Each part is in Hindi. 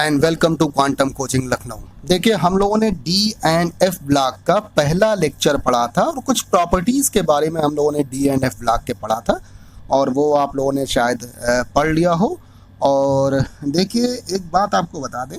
And welcome to Quantum coaching Lucknow. देखिए, हम लोगों ने डी एंड एफ ब्लॉक का पहला लेक्चर पढ़ा था और कुछ प्रॉपर्टीज़ के बारे में हम लोगों ने डी एंड एफ ब्लॉक के पढ़ा था और वो आप लोगों ने शायद पढ़ लिया हो। और देखिए, एक बात आपको बता दें,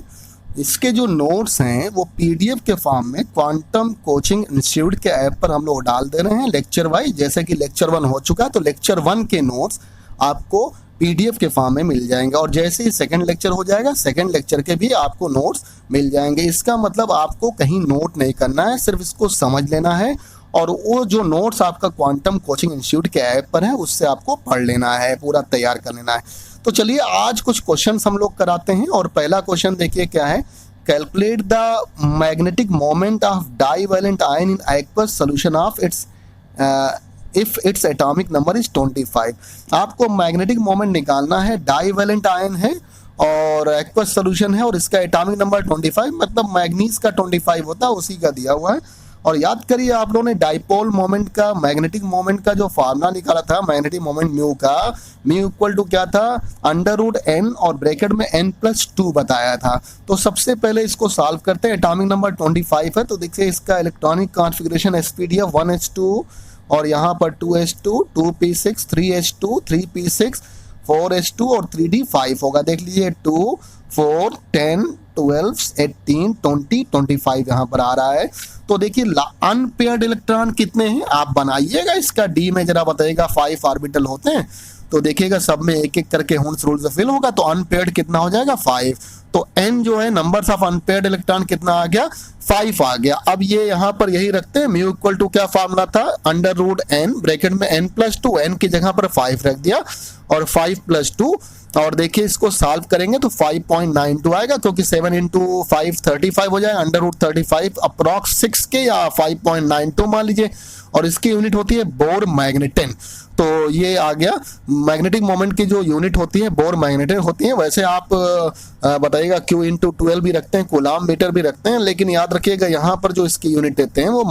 इसके जो नोट्स हैं वो पीडीएफ के फॉर्म में क्वांटम कोचिंग इंस्टीट्यूट के ऐप पर हम लोग डाल दे रहे हैं लेक्चर वाइज। जैसे कि लेक्चर 1 हो चुका है तो लेक्चर 1 के नोट्स आपको पीडीएफ के फॉर्म में मिल जाएंगे और जैसे ही सेकंड लेक्चर हो जाएगा सेकंड लेक्चर के भी आपको नोट्स मिल जाएंगे। इसका मतलब आपको कहीं नोट नहीं करना है, सिर्फ इसको समझ लेना है और वो जो नोट्स आपका क्वांटम कोचिंग इंस्टीट्यूट के ऐप पर है उससे आपको पढ़ लेना है, पूरा तैयार कर लेना है। तो चलिए आज कुछ क्वेश्चन हम लोग कराते हैं और पहला क्वेश्चन देखिए क्या है। Calculate the magnetic moment of divalent ion in aqueous solution of its if its atomic number is 25। आपको मैग्नेटिक मोमेंट निकालना है, डाईवैलेंट आयन है और एक्वस सॉल्यूशन है और इसका एटॉमिक नंबर 25, मतलब मैग्नीज का 25 होता है, उसी का दिया हुआ है। और याद करिए आप लोगों ने डाइपोल मोमेंट का, मैग्नेटिक मोमेंट का जो फार्मूला निकाला था, मैग्नेटिक मोमेंट म्यू का, म्यू इक्वल टू क्या था, √n और ब्रैकेट में n+2 बताया था। तो सबसे पहले इसको सॉल्व करते हैं। एटॉमिक नंबर 25 है तो देखिए इसका इलेक्ट्रॉनिक कॉन्फ़िगरेशन sp_d 1s2 और यहाँ पर 2s2, 2p6, 3s2, 3p6, 4s2 और 3d5 होगा। देख लीजिए 2, 4, 10, 12, 18, 20, 25 यहाँ पर आ रहा है। तो देखिए अनपेयर्ड इलेक्ट्रॉन कितने हैं आप बनाइएगा, इसका डी में जरा बताइएगा। 5 ऑर्बिटल होते हैं तो देखिएगा सब में एक एक करके हुंस रूल से फिल होगा, तो अनपेयर्ड कितना हो जाएगा 5। तो n जो है नंबर्स ऑफ अनपेयर्ड इलेक्ट्रॉन कितना आ गया, 5 आ गया। अब ये यहाँ पर यही रखते हैं, म्यू इक्वल टू क्या फार्मूला था, √n ब्रैकेट में n+2, n की जगह पर 5 रख दिया और 5+2 और देखिए इसको सॉल्व करेंगे तो 5.92 आएगा क्योंकि 7 × 5 35 हो जाएगा, √35 अप्रॉक्स 6 के या 5.92 मान लीजिए और इसकी यूनिट होती है बोर मैग्नेटन। तो ये आ गया मैग्नेटिक मोमेंट की जो यूनिट होती है बोर मैग्नेटन होती है। वैसे आप बताइएगा Q × 12 भी रखते हैं, कूलाम मीटर भी रखते हैं, लेकिन याद रखिएगा यहाँ पर जो इसकी यूनिट देते हैं वो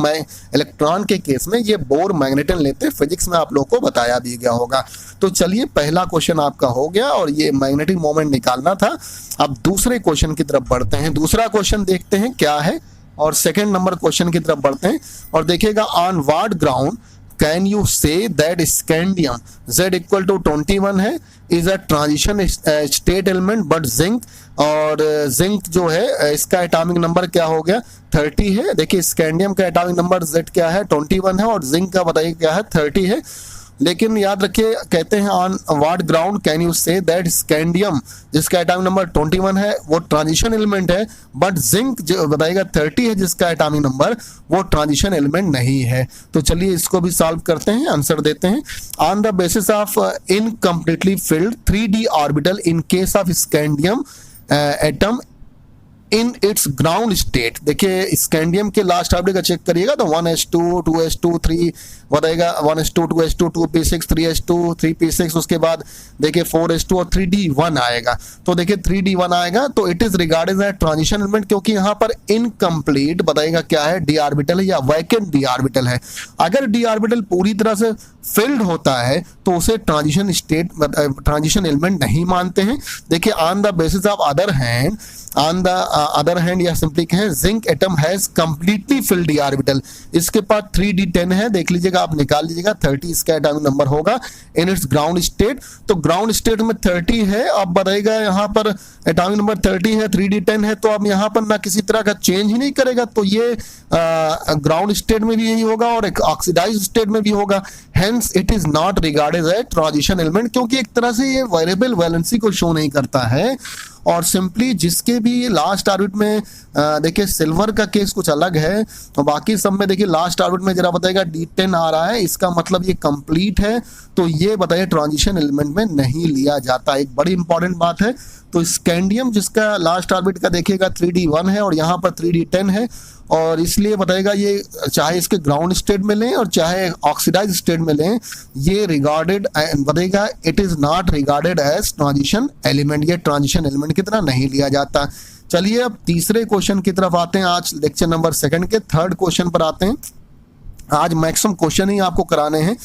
इलेक्ट्रॉन के केस में ये बोर मैग्नेटन लेते हैं। फिजिक्स में आप लोग को बताया भी गया होगा। तो चलिए पहला क्वेश्चन आपका हो गया और ये मैग्नेटिक मोमेंट निकालना था। अब दूसरे क्वेश्चन की तरफ बढ़ते हैं। दूसरा क्वेश्चन देखते हैं क्या है और सेकंड नंबर क्वेश्चन की तरफ बढ़ते हैं और देखिएगा on what ground can you say that scandium Z equal to 21 है is a transition state element but zinc, और जिंक जो है इसका एटॉमिक नंबर क्या हो गया 30 है। देखिए स्कैंडियम का एटॉमिक नंबर Z क्या है 21 है और जिंक का बताइए क्या है 30 है। लेकिन याद रखिए कहते हैं on what ground can you say that scandium जिसका एटॉमिक नंबर 21 है वो ट्रांजिशन एलिमेंट है, बट जिंक जो बताएगा 30 है जिसका एटॉमिक नंबर वो ट्रांजिशन एलिमेंट नहीं है। तो चलिए इसको भी सॉल्व करते हैं, आंसर देते हैं। On the basis of incompletely field 3d orbital in case of scandium atom in its ground state. देखिए स्कैंडियम के लास्ट ऑर्बिटल का चेक करिएगा तो 1s2, 2s2, 3 बताएगा 1s2, 2s2, 2p6, 3s2, 3p6, उसके बाद देखिए 4s2 और 3d1 आएगा। तो देखिए 3d1 आएगा तो it is regarded as transition element क्योंकि यहाँ पर इनकम्प्लीट बताएगा क्या है डी ऑर्बिटल है या वैकेंट डी ऑर्बिटल है। अगर डी ऑर्बिटल पूरी तरह से फिल्ड होता है तो उसे ट्रांजिशन स्टेट ट्रांजिशन एलिमेंट नहीं मानते हैं। देखिए on the basis of other hand या सिंपली कहें zinc atom has completely filled d orbital. इसके पास 3d10 है, देख लीजिएगा आप निकाल लीजिएगा 30 इसका एटॉमिक नंबर होगा इन इट्स ग्राउंड स्टेट। तो ग्राउंड स्टेट में 30 है, अब बताएगा यहाँ पर एटॉमिक नंबर 30 है, 3d10 है, तो अब यहाँ पर ना किसी तरह का चेंज ही नहीं करेगा तो ये ग्राउंड स्टेट में भी यही होगा और एक ऑक्सीडाइज स्टेट में भी होगा। Hence it is not regarded as transition element क्योंकि एक तरह से ये वेरिएबल वैलेंसी को शो नहीं करता है। और सिंपली जिसके भी लास्ट ऑर्बिट में देखिए सिल्वर का केस कुछ अलग है तो बाकी सब में देखिए लास्ट ऑर्बिट में जरा बताएगा d10 आ रहा है, इसका मतलब ये कंप्लीट है तो ये बताइए ट्रांजिशन एलिमेंट में नहीं लिया जाता। एक बड़ी इंपॉर्टेंट बात है। तो स्कैंडियम जिसका लास्ट ऑर्बिट का देखिएगा 3d1 है और यहाँ पर 3d10 है और इसलिए बताएगा ये चाहे इसके ग्राउंड स्टेट में लें और चाहे ऑक्सीडाइज स्टेट में लें ये रिगार्डेड बताएगा it is not regarded as transition element, ये ट्रांजिशन एलिमेंट की तरह नहीं लिया जाता। चलिए अब तीसरे क्वेश्चन की तरफ आते हैं। आज लेक्चर नंबर 2 के थर्ड क्वेश्चन पर आते हैं। आज मैक्सिमम क्वेश्चन ही आपको कराने हैं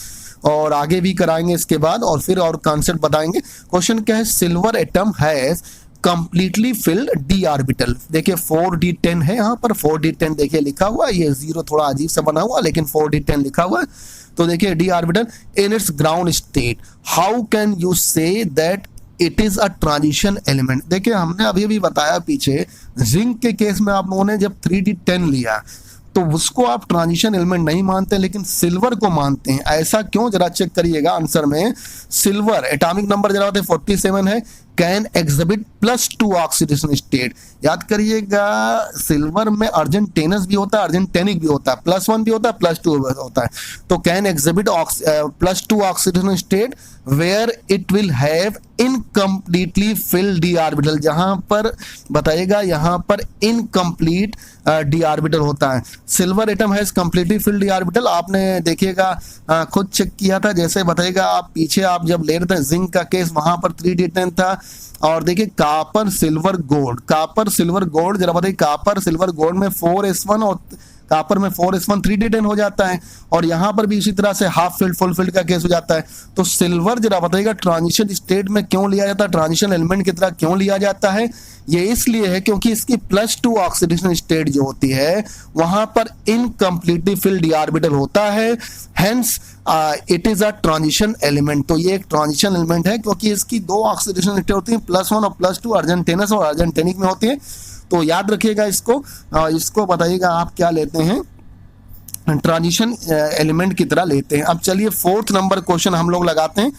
और आगे भी कराएंगे इसके बाद और फिर और कॉन्सेप्ट बताएंगे। क्वेश्चन क्या है, silver atom has incompletely filled d orbital. देखिए 4d10 है यहाँ पर, 4d10 देखिए लिखा हुआ है, ये जीरो थोड़ा अजीब सा बना हुआ लेकिन 4d10 लिखा हुआ है। तो देखिए D orbital in its ground state, how can you say that it is a transition element. देखिए हमने अभी भी बताया पीछे, जिंक के केस में आप लोगों ने जब 3d10 लिया तो उसको आप ट्रांजिशन एलिमेंट नहीं मानते लेकिन सिल्वर को मानते हैं। ऐसा क्यों, जरा चेक करिएगा आंसर में। सिल्वर एटॉमिक नंबर जरा 47 है, कैन एग्जिबिट +2 ऑक्सीडेशन स्टेट। याद करिएगा सिल्वर में अर्जेंटेनस भी होता है, अर्जेंटेनिक भी होता है, +1 भी होता है, +2 भी होता है। तो can exhibit +2 oxidation state where it will have incompletely filled d orbital. जहां पर बताइएगा यहाँ पर इनकम्प्लीट डी ऑर्बिटल होता है। Silver atom has completely filled d orbital, आपने देखिएगा खुद चेक किया था। जैसे बताइएगा आप पीछे आप जब ले रहे थे जिंक का केस, वहां पर 3d10 था। और देखिए copper silver gold, copper silver gold जरा बताइए, कापर सिल्वर गोल्ड में 4s1 और कापर में 4s1 3d10 हो जाता है। और यहां पर भी इसी तरह से हाफ फिल्ड फुल फिल्ड का केस हो जाता है। तो सिल्वर जरा बताइएगा ट्रांजिशन स्टेट में क्यों लिया जाता है, ट्रांजिशन एलिमेंट की तरह क्यों लिया जाता है। ये इसलिए है क्योंकि इसकी +2 ऑक्सीडेशन स्टेट जो होती है वहां पर इनकम्प्लीटली फिल्ड डी ऑर्बिटल होता है, hence it is a transition element. तो ये एक ट्रांजिशन एलिमेंट है क्योंकि इसकी 2 ऑक्सीडेशन स्टेट होती है, +1 और +2 अर्जेंटेनस और अर्जेंटेनिक में होती है। तो याद रखिएगा इसको, इसको बताइएगा आप क्या लेते हैं, ट्रांजिशन एलिमेंट की तरह लेते हैं। अब चलिए 4th नंबर क्वेश्चन हम लोग लगाते हैं।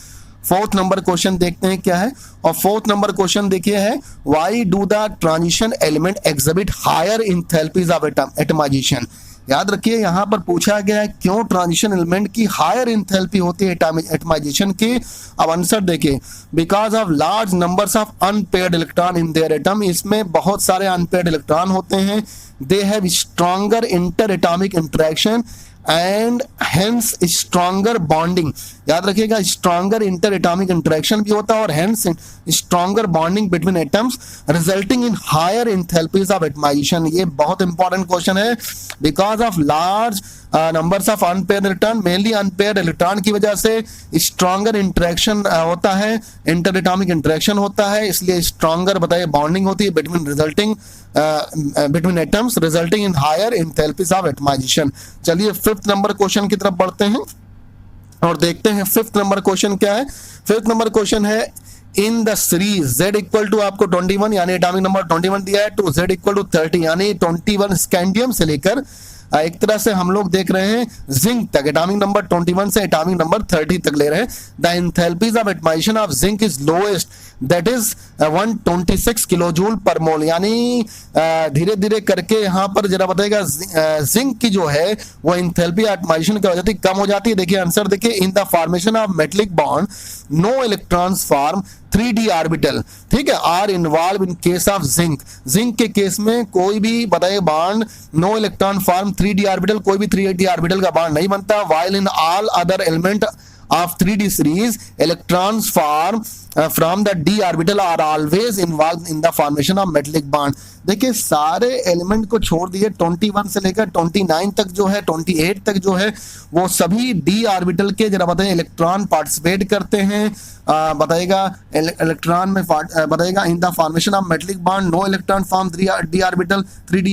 4th नंबर क्वेश्चन देखते हैं क्या है। और 4th नंबर क्वेश्चन देखिए है, why do the transition element exhibit higher enthalpies of atomisation. याद रखिए यहाँ पर पूछा गया है क्यों ट्रांजिशन एलिमेंट की हायर एंथैल्पी होती है एटमाइजेशन की। अब आंसर देखिए, because of large numbers of unpaired electron in their atom, इसमें बहुत सारे अनपेयर्ड इलेक्ट्रॉन होते हैं। They have stronger interatomic interaction and hence stronger bonding. याद रखिएगा स्ट्रॉन्गर इंटर एटॉमिक इंटरेक्शन भी होता है और hence stronger bonding between atoms resulting in higher enthalpies of atomisation. ये बहुत इंपॉर्टेंट क्वेश्चन है। Because of large numbers of unpaired electron, mainly unpaired electron की वजह से स्ट्रॉन्गर इंटरेक्शन होता है, इंटर एटॉमिक इंटरेक्शन होता है, इसलिए स्ट्रॉन्गर बताइए बॉन्डिंग होती है between resulting between atoms resulting in higher enthalpies of atomisation. चलिए 5th नंबर क्वेश्चन की तरफ बढ़ते हैं और देखते हैं 5th नंबर क्वेश्चन क्या है। 5th नंबर क्वेश्चन है, in the series z equal to आपको 21 यानी एटॉमिक नंबर 21 दिया है, टू z इक्वल टू 30 यानी 21 स्कैंडियम से लेकर एक तरह से हम लोग देख रहे हैं जिंक तक, एटॉमिक नंबर 21 से एटॉमिक नंबर 30 तक ले रहे हैं। The enthalpies of atomisation of zinc is lowest, that is 126 kilojoule per mole. यानी धीरे धीरे करके यहाँ पर जरा बताएगा जिंक की जो है वो एंथैल्पी एटमाइजेशन की वजह से कम हो जाती है। देखिए आंसर देखिए, in the formation of metallic bond no electrons form 3d orbital, ठीक है, are involve in case of zinc. Zinc के केस में कोई भी बताइए bond no electron form 3d orbital, कोई भी 3d ऑर्बिटल का बॉन्ड नहीं बनता। While in all other element of 3d series electrons form from the d orbital are always involved in the formation of metallic bond। देखिए सारे एलिमेंट को छोड़ दिए 21 से लेकर 29 तक जो है 28 तक जो है वो सभी डी ऑर्बिटल के जरा बताइए इलेक्ट्रॉन पार्टिसिपेट करते हैं। बताइएगा इलेक्ट्रॉन में बताइएगा in the formation of metallic bond no electron form 3d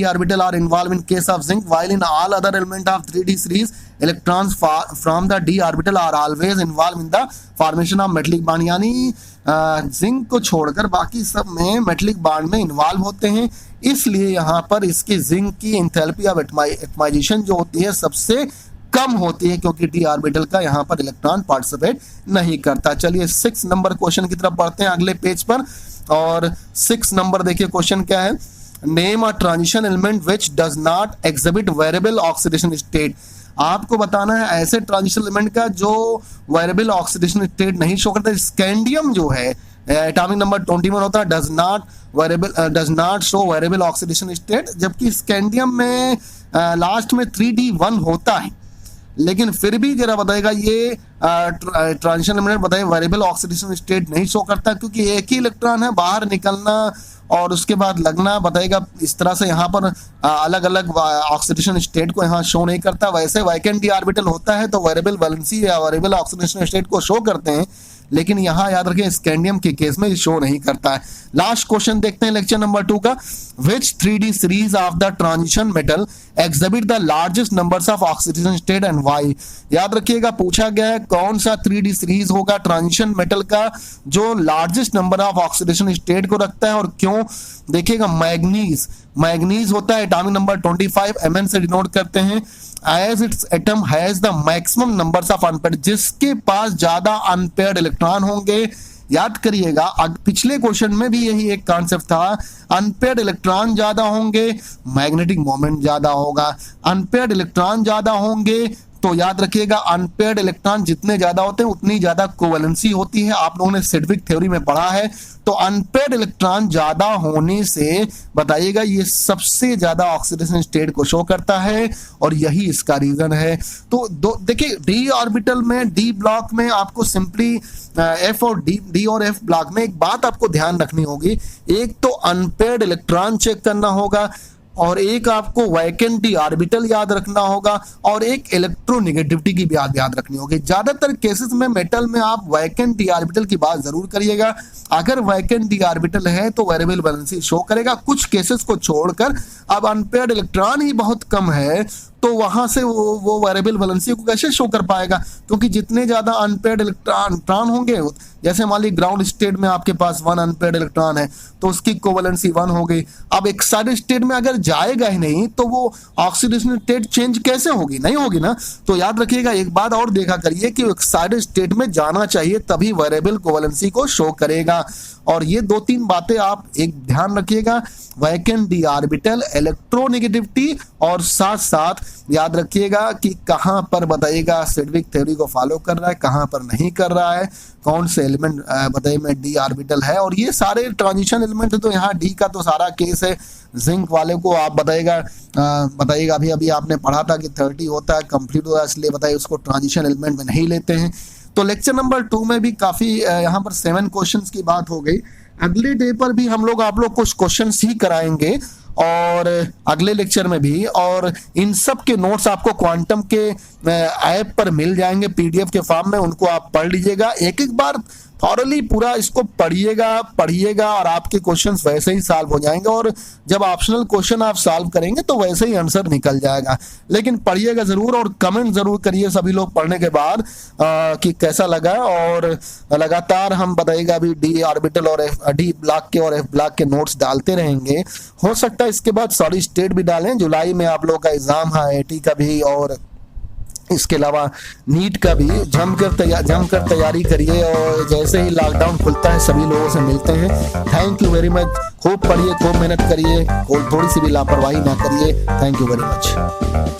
orbital are involve in case of zinc, while in all other element of 3d series electrons from the d orbital are always involved in the formation of metallic bond। यानी जिंक को छोड़कर बाकी सब में मेटलिक बॉन्ड में इन्वॉल्व होते हैं, इसलिए यहाँ पर इसकी जिंक की एंथैल्पी ऑफ एटमाइजेशन जो होती है सबसे कम होती है क्योंकि डी ऑर्बिटल का यहाँ पर इलेक्ट्रॉन पार्टिसिपेट नहीं करता। चलिए 6 नंबर क्वेश्चन की तरफ बढ़ते हैं अगले पेज पर। और 6 नंबर देखिए क्वेश्चन क्या है, name a transition element which does not exhibit variable oxidation state. आपको बताना है ऐसे ट्रांजिशन एलिमेंट का जो वेरिएबल ऑक्सीडेशन स्टेट नहीं शो करता। स्कैंडियम जो है एटॉमिक नंबर 21 होता है, does not show variable oxidation state, जबकि स्कैंडियम में लास्ट में 3d1 होता है, लेकिन फिर भी जरा बताएगा ये ट्रांजिशन एलिमेंट बताइए वेरिएबल ऑक्सीडेशन स्टेट नहीं शो करता क्योंकि एक ही इलेक्ट्रॉन है, बाहर निकलना और उसके बाद लगना बताएगा इस तरह से यहाँ पर अलग अलग ऑक्सीडेशन स्टेट को यहाँ शो नहीं करता। वैसे वैकेंट डी ऑर्बिटल होता है तो वेरिएबल वैलेंसी या वेरिएबल ऑक्सीडेशन स्टेट को शो करते हैं, लेकिन यहाँ याद रखें स्कैंडियम के केस में शो नहीं करता है। लास्ट क्वेश्चन देखते हैं लेक्चर नंबर 2 का। विच 3D series of the transition metal exhibit the largest numbers of oxidation state and why. याद रखिएगा पूछा गया है कौन सा 3D सीरीज होगा ट्रांजिशन मेटल का जो largest number of oxidation state को रखता है और क्यों। देखिएगा मैग्नीज होता है, एटॉमिक नंबर 25 Mn से डिनोट करते हैं। As its atom has the maximum numbers of unpaired, जिसके पास ज्यादा अनपेयर्ड इलेक्ट्रॉन होंगे। याद करिएगा पिछले क्वेश्चन में भी यही एक कॉन्सेप्ट था, अनपेयर्ड इलेक्ट्रॉन ज्यादा होंगे मैग्नेटिक मोमेंट ज्यादा होगा। अनपेयर्ड इलेक्ट्रॉन ज्यादा होंगे तो याद रखिएगा अनपेयर्ड इलेक्ट्रॉन जितने ज्यादा होते हैं उतनी ज्यादा कोवैलेंसी होती है, आप लोगों ने सिडविक थ्योरी में पढ़ा है। तो अनपेयर्ड इलेक्ट्रॉन ज्यादा होने से बताइएगा ये सबसे ज्यादा ऑक्सीडेशन स्टेट को शो करता है और यही इसका रीजन है। तो देखिए डी ऑर्बिटल में डी ब्लॉक में आपको सिंपली एफ और डी और एफ ब्लॉक में एक बात आपको ध्यान रखनी होगी, एक तो अनपेयर्ड इलेक्ट्रॉन चेक करना होगा और एक आपको वैकेंट डी ऑर्बिटल याद रखना होगा और एक इलेक्ट्रोनेगेटिविटी की भी याद रखनी होगी। ज्यादातर केसेस में मेटल में आप वैकेंट डी ऑर्बिटल की बात जरूर करिएगा। अगर वैकेंट डी ऑर्बिटल है तो वेरिएबल वैलेंसी शो करेगा। कुछ केसेस को छोड़कर अब अनपेयर्ड इलेक्ट्रॉन ही बहुत कम है तो वहां से वो वेरिएबल वैलेंसी को कैसे शो कर पाएगा, क्योंकि जितने ज्यादा अनपेयर्ड इलेक्ट्रॉन होंगे, जैसे मान लीजिए ग्राउंड स्टेट में आपके पास 1 अनपेयर्ड इलेक्ट्रॉन है तो उसकी कोवैलेंसी 1 हो गई। अब एक्साइटेड स्टेट में अगर जाएगा ही नहीं तो वो ऑक्सीडेशन स्टेट चेंज कैसे होगी, नहीं होगी ना। तो याद रखिएगा एक बात और देखा करिए कि एक्साइटेड स्टेट में जाना चाहिए तभी वेरिएबल कोवैलेंसी को शो करेगा। और ये 2-3 बातें आप एक ध्यान रखिएगा, वैकेंट डी ऑर्बिटल, इलेक्ट्रोनेगेटिविटी और साथ साथ याद रखिएगा कि कहां पर बताइएगा सिडविक थ्योरी को फॉलो कर रहा है कहां पर नहीं कर रहा है, कौन से एलिमेंट बताइए में डी ऑर्बिटल है। और ये सारे ट्रांजिशन एलिमेंट है तो यहाँ डी का तो सारा केस है। जिंक वाले को आप बताइएगा अभी आपने पढ़ा था कि 30 होता है कंप्लीट होता है, इसलिए बताइए उसको ट्रांजिशन एलिमेंट में नहीं लेते हैं। तो लेक्चर नंबर 2 में भी काफी यहाँ पर 7 क्वेश्चंस की बात हो गई। अगले डे पर भी हम लोग आप लोग कुछ क्वेश्चंस ही कराएंगे और अगले लेक्चर में भी, और इन सब के नोट्स आपको क्वांटम के ऐप पर मिल जाएंगे पीडीएफ के फॉर्म में, उनको आप पढ़ लीजिएगा। एक बार थॉरली पूरा इसको पढ़िएगा और आपके क्वेश्चंस वैसे ही सॉल्व हो जाएंगे और जब ऑप्शनल क्वेश्चन आप सॉल्व करेंगे तो वैसे ही आंसर निकल जाएगा। लेकिन पढ़िएगा जरूर और कमेंट जरूर करिए सभी लोग पढ़ने के बाद कि कैसा लगा। और लगातार हम बताइएगा अभी डी ऑर्बिटल और डी ब्लॉक के और एफ ब्लॉक के नोट्स डालते रहेंगे। हो सकता है इसके बाद सॉलिड स्टेट भी डालें, जुलाई में आप लोग का एग्जाम है IIT का भी और इसके अलावा नीट का भी। जमकर तैयारी करिए और जैसे ही लॉकडाउन खुलता है सभी लोगों से मिलते हैं। Thank you very much. खूब पढ़िए, खूब मेहनत करिए, थोड़ी सी भी लापरवाही ना करिए। Thank you very much.